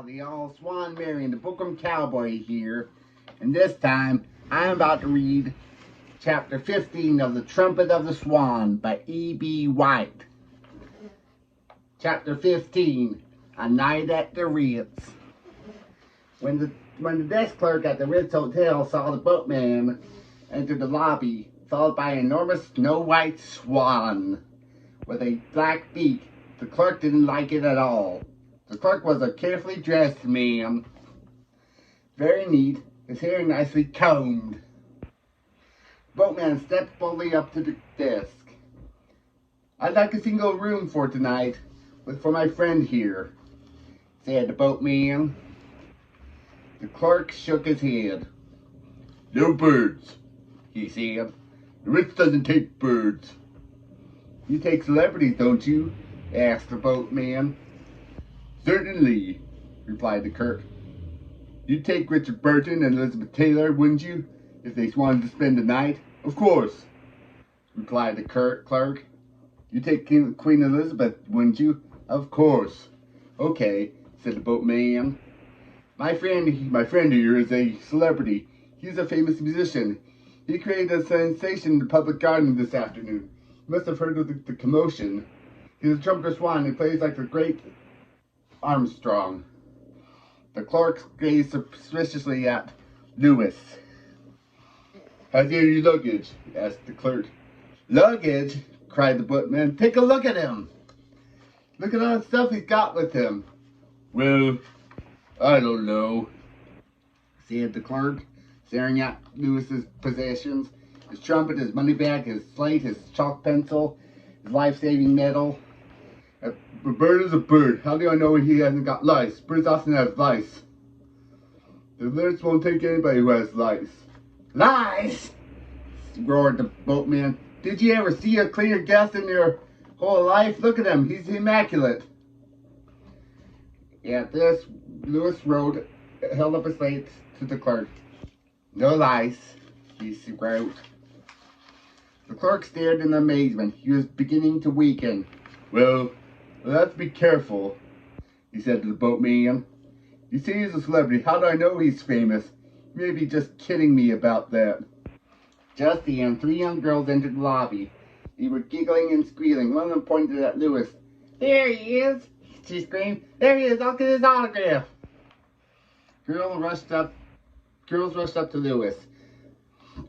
Howdy all, Swan Marion, the Bookham Cowboy here, and this time I'm about to read chapter 15 of The Trumpet of the Swan by E.B. White. Chapter 15, A Night at the Ritz. When the desk clerk at the Ritz Hotel saw the boatman enter the lobby, followed by an enormous snow-white swan with a black beak, the clerk didn't like it at all. The clerk was a carefully dressed man, very neat, his hair nicely combed. The boatman stepped boldly up to the desk. "I'd like a single room for tonight, for my friend here," said the boatman. The clerk shook his head. "No birds," he said. "The Ritz doesn't take birds." "You take celebrities, don't you?" asked the boatman. "Certainly," replied the clerk. "You'd take Richard Burton and Elizabeth Taylor, wouldn't you, if they wanted to spend the night?" "Of course," replied the clerk. "You'd take Queen Elizabeth, wouldn't you?" "Of course." "Okay," said the boatman. My friend here is a celebrity. He's a famous musician. He created a sensation in the public garden this afternoon. You must have heard of the commotion. He's a trumpeter swan and plays like the great Armstrong. The clerk gazed suspiciously at Lewis. "How's your luggage?" asked the clerk. "Luggage?" cried the boatman. "Take a look at him. Look at all the stuff he's got with him." "Well, I don't know," said the clerk, staring at Lewis's possessions. His trumpet, his money bag, his slate, his chalk pencil, his life-saving medal. "A bird is a bird. How do I know he hasn't got lice? Birds often have lice." "The Ritz won't take anybody who has lice." "Lice!" roared the boatman. "Did you ever see a cleaner guest in your whole life? Look at him. He's immaculate." At this, Lewis held up a slate to the clerk. "No lice," he wrote. The clerk stared in amazement. He was beginning to weaken. Well, let's be careful," he said to the boatman. "You say he's a celebrity. How do I know he's famous? You may be just kidding me about that." Just then, 3 young girls entered the lobby. They were giggling and squealing. One of them pointed at Lewis. "There he is!" she screamed. "There he is! I'll get his autograph!" Girls rushed up to Lewis.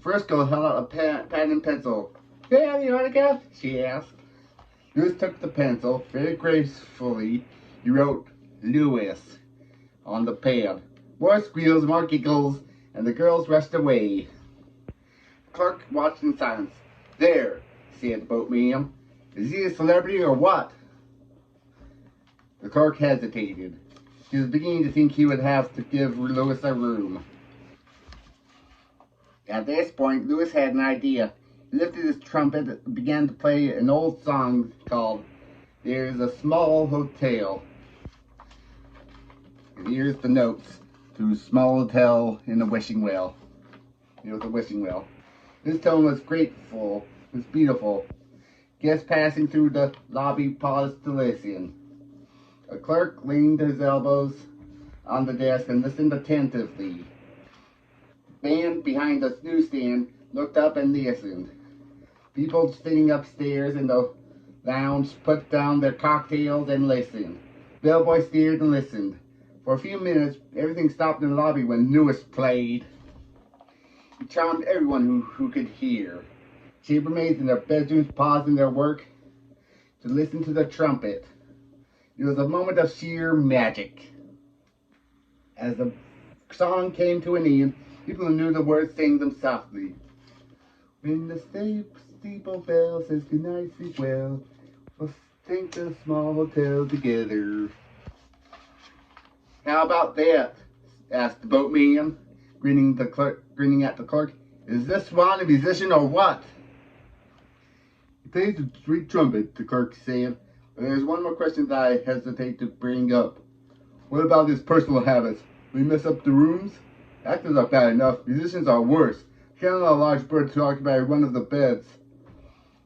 First girl held out a pen and pencil. "Do you have the autograph?" she asked. Lewis took the pencil. Very gracefully, he wrote "Lewis" on the pad. More squeals, more giggles, and the girls rushed away. The clerk watched in silence. "There," said the boatman. "Is he a celebrity or what?" The clerk hesitated. He was beginning to think he would have to give Lewis a room. At this point, Lewis had an idea. He lifted his trumpet and began to play an old song called "There's a Small Hotel." And here's the notes to "Small Hotel in the Wishing Well." It was a wishing well. His tone was grateful. It was beautiful. Guests passing through the lobby paused to listen. A clerk leaned his elbows on the desk and listened attentively. The band behind the newsstand looked up and listened. People sitting upstairs in the lounge put down their cocktails and listened. Bellboy stared and listened. For a few minutes, everything stopped in the lobby when Lewis played. He charmed everyone who could hear. Chambermaids in their bedrooms paused in their work to listen to the trumpet. It was a moment of sheer magic. As the song came to an end, people who knew the words sang them softly. "When the steeple bell says goodnight, sleep well. We'll take the small hotel together." "How about that?" asked the boatman, grinning at the clerk. "Is this Swan a musician or what?" "He plays a sweet trumpet," the clerk said. "But there's one more question that I hesitate to bring up. What about his personal habits? Will he mess up the rooms? Actors are bad enough. Musicians are worse. Can't allow a large bird to occupy one of the beds.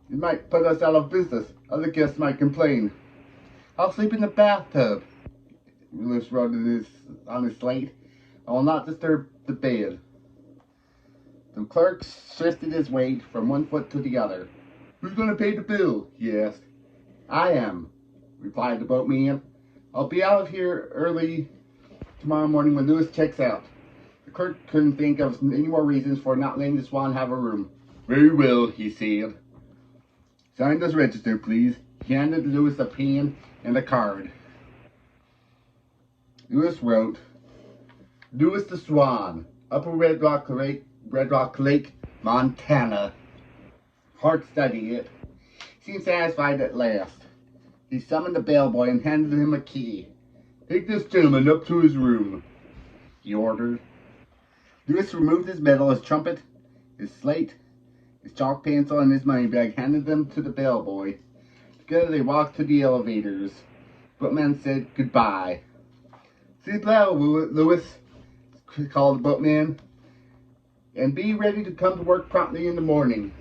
It might put us out of business. Other guests might complain. I'll sleep in the bathtub." Lewis wrote on his slate. I will not disturb the bed. The clerk shifted his weight from one foot to the other. Who's going to pay the bill? He asked. I am, replied the boatman. I'll be out of here early tomorrow morning when Lewis checks out. The clerk couldn't think of any more reasons for not letting the Swan have a room. Very well, he said. Sign this register, please. He handed Lewis a pen and a card. Lewis wrote, Lewis the Swan, Upper Red Rock Lake, Montana. Hart studied it. Seemed satisfied at last. He summoned the bellboy and handed him a key. Take this gentleman up to his room, he ordered. Lewis removed his medal, his trumpet, his slate, his chalk pencil, and his money bag, handed them to the bellboy. Together they walked to the elevators. The boatman said goodbye. Sleep well, Lewis, called the boatman, and be ready to come to work promptly in the morning.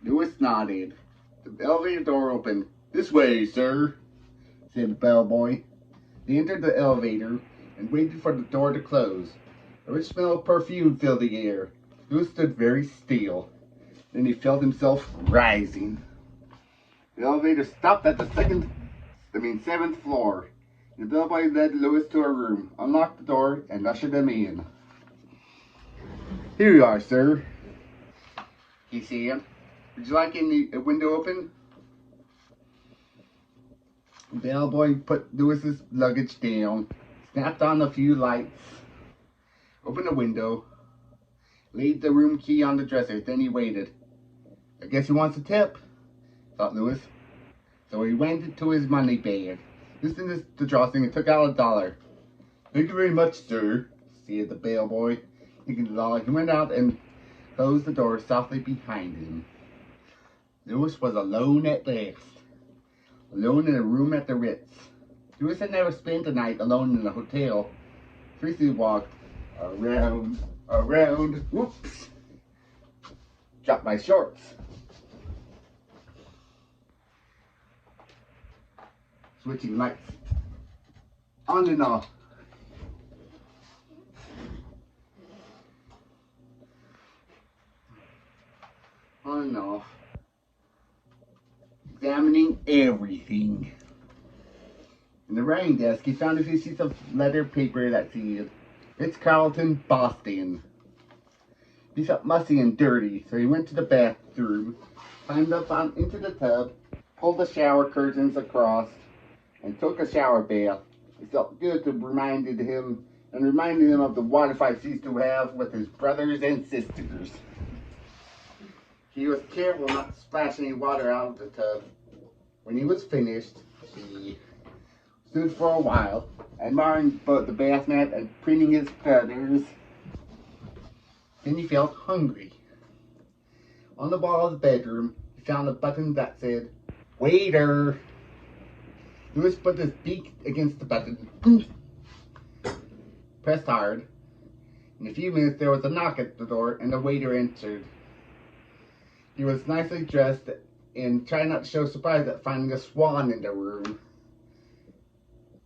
Lewis nodded. The elevator door opened. This way, sir, said the bellboy. They entered the elevator and waited for the door to close. A rich smell of perfume filled the air. Lewis stood very still. Then he felt himself rising. The elevator stopped at the seventh floor. The bellboy led Lewis to a room, unlocked the door, and ushered him in. Here you are, sir, he said. Would you like a window open? The bellboy put Lewis's luggage down, snapped on a few lights, opened the window, laid the room key on the dresser. Then he waited. I guess he wants a tip, thought Lewis. So he went into his money bag, loosened the drawstring, and took out $1. Thank you very much, sir, said the bellboy. Taking the dollar, he went out and closed the door softly behind him. Lewis was alone at last. Alone in a room at the Ritz. Lewis had never spent a night alone in a hotel. Tracy walked around, whoops, dropped my shorts. Switching lights, on and off. On and off. Examining everything. In the writing desk, he found a few sheets of letter paper that said, Ritz-Carlton, Boston. He felt musty and dirty, so he went to the bathroom, climbed up into the tub, pulled the shower curtains across, and took a shower bath. It felt good to reminded him of the water fights he used to have with his brothers and sisters. He was careful not to splash any water out of the tub. When he was finished, he stood for a while, admiring both the bath mat and preening his feathers. Then he felt hungry. On the wall of the bedroom, he found a button that said, Waiter! Lewis put his beak against the button, pressed hard. In a few minutes, there was a knock at the door, and the waiter entered. He was nicely dressed and tried not to show surprise at finding a Swan in the room.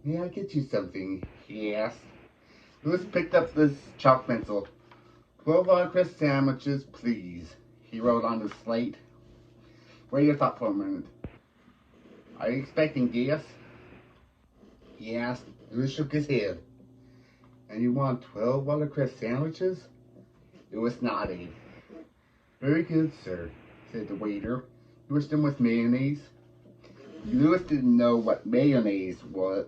May I get you something? He asked. Lewis picked up this chalk pencil. 12 watercress sandwiches, please, he wrote on the slate. Waiter thought for a minute. Are you expecting guests? He asked. Lewis shook his head. And you want 12 watercress sandwiches? Lewis nodded. Very good, sir, said the waiter. You wish them with mayonnaise? Lewis didn't know what mayonnaise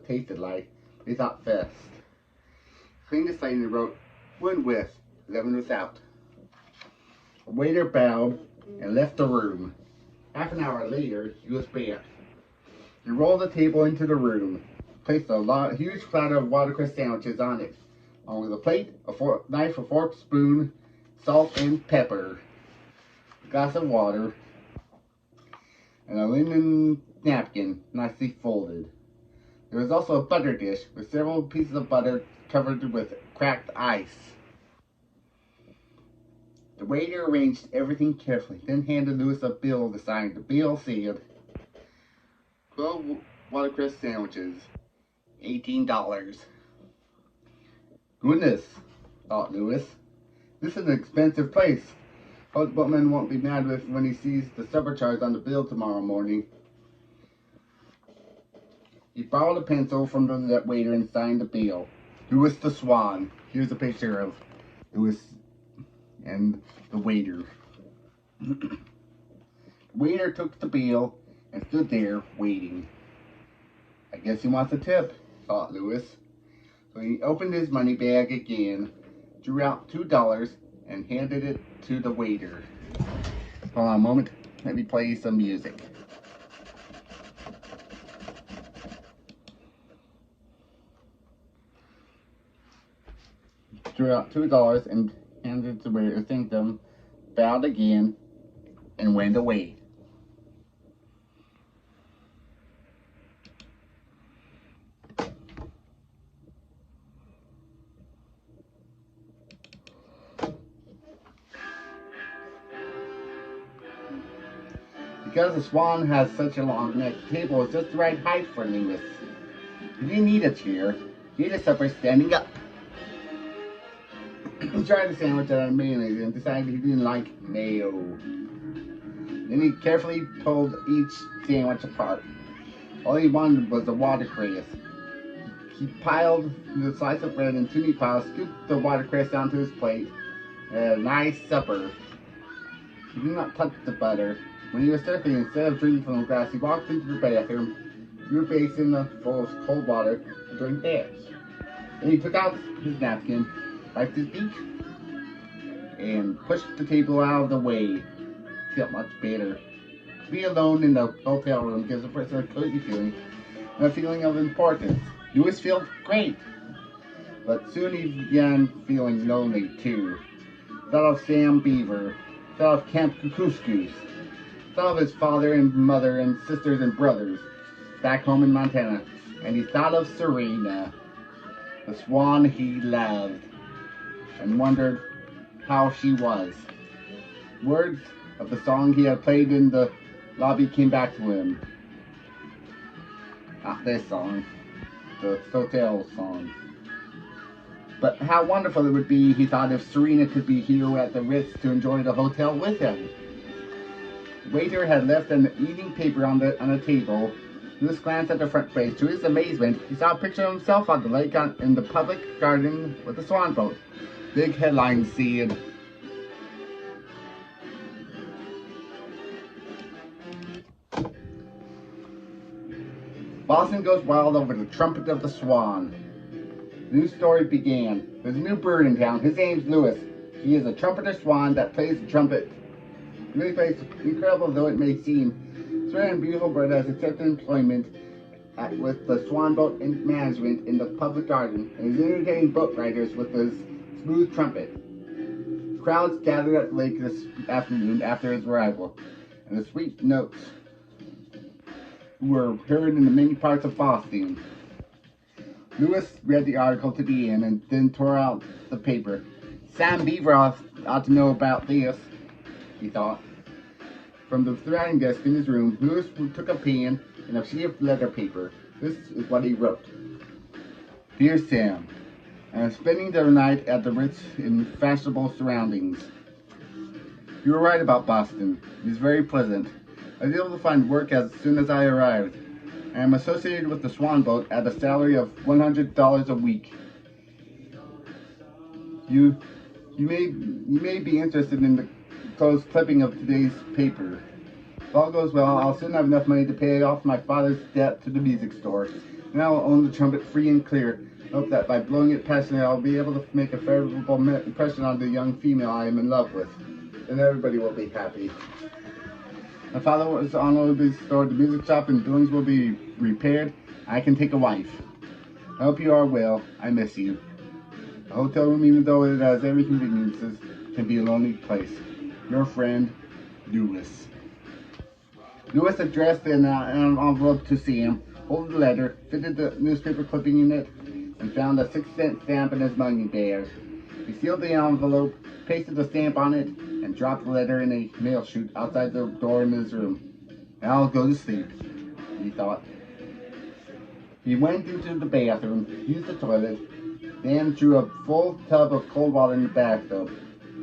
tasted like, but he thought best. He cleaned the slate and wrote, one with, 11 without. The waiter bowed and left the room. Half an hour later, he was back. He rolled the table into the room, placed a huge platter of watercress sandwiches on it, along with a plate, knife, a fork, spoon, salt, and pepper, a glass of water, and a linen napkin nicely folded. There was also a butter dish with several pieces of butter covered with cracked ice. The waiter arranged everything carefully, then handed Lewis a bill to sign. The bill said, 12 watercress sandwiches, $18. Goodness, thought Lewis. This is an expensive place. Hope the boatman won't be mad with when he sees the supercharge on the bill tomorrow morning. He borrowed a pencil from the waiter and signed the bill. Lewis the Swan. Here's a picture of Lewis and the waiter. The waiter took the bill and stood there waiting. I guess he wants a tip, thought Lewis. So he opened his money bag again, drew out $2, and handed it to the waiter. Hold on a moment, let me play some music. Drew out $2 and handed it to the waiter, thanked him, bowed again, and went away. Because the Swan has such a long neck, the table was just the right height for Lewis. He didn't need a chair. He ate his supper standing up. He tried the sandwich out of mayonnaise and decided he didn't like mayo. Then he carefully pulled each sandwich apart. All he wanted was the watercress. He piled the slice of bread in 2 neat piles, scooped the watercress onto his plate, and had a nice supper. He did not touch the butter. When he was thirsty, instead of drinking from the glass, he walked into the bathroom, threw a basin full of cold water, and drank theirs. Then he took out his napkin, wiped his beak, and pushed the table out of the way. He felt much better. To be alone in the hotel room gives a person a cozy feeling and a feeling of importance. Lewis felt great, but soon he began feeling lonely too. Thought of Sam Beaver, thought of Camp Kookooskoos, thought of his father and mother and sisters and brothers back home in Montana, and he thought of Serena, the swan he loved, and wondered how she was. Words of the song he had played in the lobby came back to him. Not this song, the hotel song. But how wonderful it would be, he thought, if Serena could be here at the Ritz to enjoy the hotel with him. The waiter had left an evening paper on a table. Lewis glanced at the front page. To his amazement, he saw a picture of himself on the lake in the public garden with the swan boat. Big headline said, Boston goes wild over the trumpet of the Swan. The new story began. There's a new bird in town. His name's Lewis. He is a trumpeter swan that plays the trumpet. He really plays, incredible though it may seem. This rare and beautiful bird has accepted employment with the Swan Boat Management in the public garden and is entertaining boat riders with his smooth trumpet. Crowds gathered at the lake this afternoon after his arrival, and the sweet notes were heard in the many parts of Boston. Lewis read the article to the end and then tore out the paper. Sam Beaver ought to know about this, he thought. From the writing desk in his room, Lewis took a pen and a sheet of letter paper. This is what he wrote. Dear Sam, I am spending the night at the Ritz in fashionable surroundings. You were right about Boston. It is very pleasant. I was able to find work as soon as I arrived. I am associated with the Swan Boat at a salary of $100 a week. You may be interested in the closed clipping of today's paper. If all goes well, I'll soon have enough money to pay off my father's debt to the music store, and I will own the trumpet free and clear. I hope that by blowing it passionately, I'll be able to make a favorable impression on the young female I am in love with. Then everybody will be happy. My father was on the store, the music shop, and buildings will be repaired. I can take a wife. I hope you are well. I miss you. A hotel room, even though it has every conveniences, can be a lonely place. Your friend, Lewis. Lewis addressed an envelope to Sam, folded the letter, fitted the newspaper clipping in it, and found a 6-cent stamp in his money bag. He sealed the envelope, pasted the stamp on it, and dropped the letter in a mail chute outside the door in his room. Now I'll go to sleep, he thought. He went into the bathroom, used the toilet, then threw a full tub of cold water in the bathtub.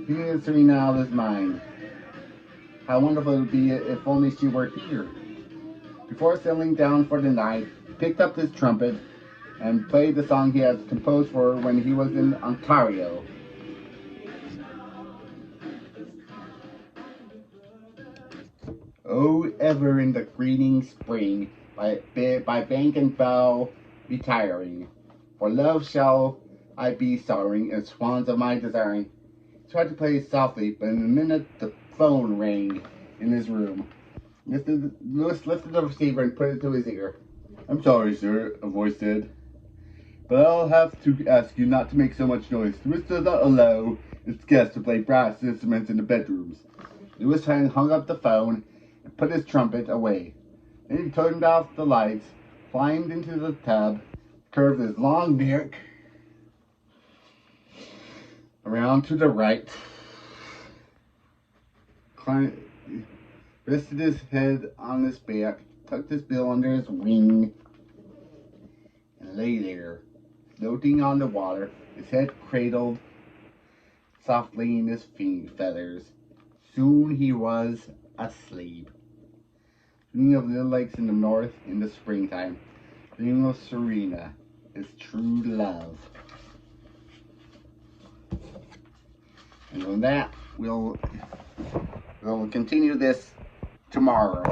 He gave Serena out of his mind. How wonderful it would be if only she were here. Before settling down for the night, he picked up his trumpet and played the song he had composed for her when he was in Ontario. Oh, ever in the greening spring, by bank and bough retiring, for love shall I be sorrowing, and swans of my desiring. He tried to play softly, but in a minute the phone rang in his room. Lewis lifted the receiver and put it to his ear. "I'm sorry, sir," a voice said, "but I'll have to ask you not to make so much noise. Lewis does not allow its guests to play brass instruments in the bedrooms." Lewis hung up the phone and put his trumpet away. Then he turned off the lights, climbed into the tub, curved his long neck around to the right, rested his head on his back, tucked his bill under his wing, and lay there, floating on the water, his head cradled softly in his feathers. Soon he was asleep. Dreaming of little lakes in the north in the springtime. Dreaming of Serena, his true love. And on that, we'll continue this tomorrow.